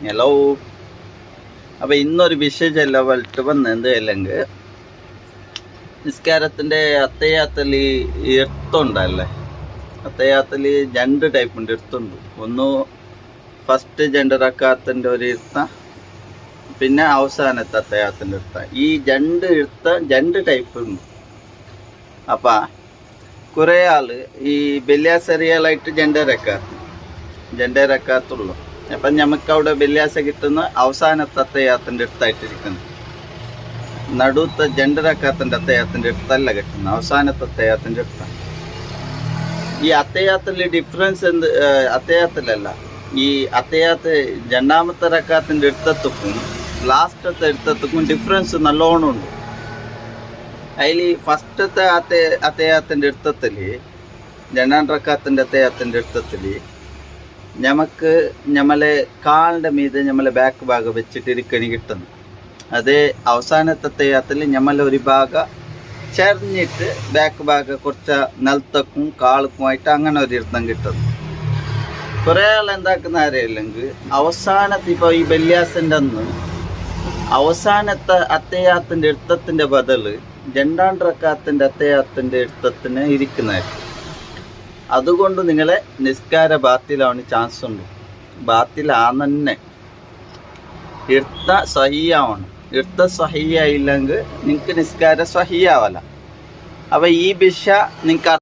Hello. അപ്പം ഇന്നൊരു വിഷയല്ല വലട്ട് വന്നത് അല്ലെങ്കിൽ നിസ്കാരത്തിൻ്റെ അത്തയ്യാത്തൽ എർത്തുണ്ടല്ലേ. അത്തയ്യാത്തൽ രണ്ട് ടൈപ്പ് ഉണ്ട്, എർത്തുണ്ട്. ഒന്ന് ഫസ്റ്റ് ജെൻഡറക്കാത്തിൻ്റെ ഒരു ഇരുത്ത, പിന്നെ അവസാനത്തെ അത്തയ്യാത്തിൻ്റെ ഇരുത്ത. ഈ രണ്ട് ടൈപ്പ് ഉണ്ട്. അപ്പം കുറേ ആൾ ഈ വെള്ളിയാസറിയലായിട്ട് ജെൻഡറക്കാത്തുള്ളൂ. അപ്പം നമുക്ക് അവിടെ വെള്ളിയാഴ്ച കിട്ടുന്ന അവസാനത്തെ അത്തയ്യാത്തിൻ്റെ അടുത്തായിട്ടിരിക്കുന്നു. നടുവത്തെ ജെൻഡറക്കാത്തിൻ്റെ അത്തയ്യാത്തിൻ്റെ അടുത്തല്ല കിട്ടുന്നത്, അവസാനത്തെ അത്തയ്യാത്തിൻ്റെ അടുത്താണ്. ഈ അത്തയ്യാത്തിൽ ഡിഫറൻസ് എന്ത്? അത്തയ്യാത്തിലല്ല, ഈ അത്തയ്യാത്ത് രണ്ടാമത്തെ റക്കാത്തിൻ്റെ അടുത്തത്തുക്കും ലാസ്റ്റത്തെ അടുത്തത്തുക്കും ഡിഫറൻസ് നല്ലോണം ഉണ്ട്. അതിൽ ഫസ്റ്റത്തെ അത്തയ്യാത്തിൻ്റെ അടുത്തത്തിൽ, രണ്ടാം റക്കാത്തിൻ്റെ അത്തയ്യാത്തിൻ്റെ അടുത്തത്തിൽ നമ്മളെ കാലിൻ്റെ മീതെ നമ്മളെ ബാക്ക് ഭാഗം വെച്ചിട്ട് ഇരിക്കണി കിട്ടുന്നു. അത് അവസാനത്തെ അത്തയ്യാത്തിൽ ഒരു ഭാഗം ചെറിഞ്ഞിട്ട് ബാക്ക് ഭാഗം കുറച്ച് നിലത്തക്കും കാലക്കുമായിട്ട് അങ്ങനെ ഒരു ഇരുത്തം കിട്ടുന്നു. കുറേ ആൾ എന്താക്കുന്ന അറിയില്ലെങ്കിൽ അവസാനത്തെ ഇപ്പോൾ ഈ വെള്ളിയാഴ്ചൻ്റെ അന്ന് അവസാനത്തെ അത്തയ്യാത്തിൻ്റെ ഇരുത്തത്തിൻ്റെ ബദൽ രണ്ടാം റക്കാത്തിൻ്റെ അത്തയ്യാത്തിൻ്റെ ഇരുത്തത്തിന് ഇരിക്കുന്നതായിരിക്കും. അതുകൊണ്ട് നിങ്ങളെ നിസ്കാര ബാത്തിലാവാൻ ചാൻസ് ഉണ്ട്. ബാത്തിലാന്നെ ഇരുത്ത സഹിയാവണം. ഇരുത്ത സഹിയായില്ലെങ്കിൽ നിങ്ങൾക്ക് നിസ്കാര സഹിയാവല. അപ്പം ഈ വിഷ നിങ്ങൾക്ക്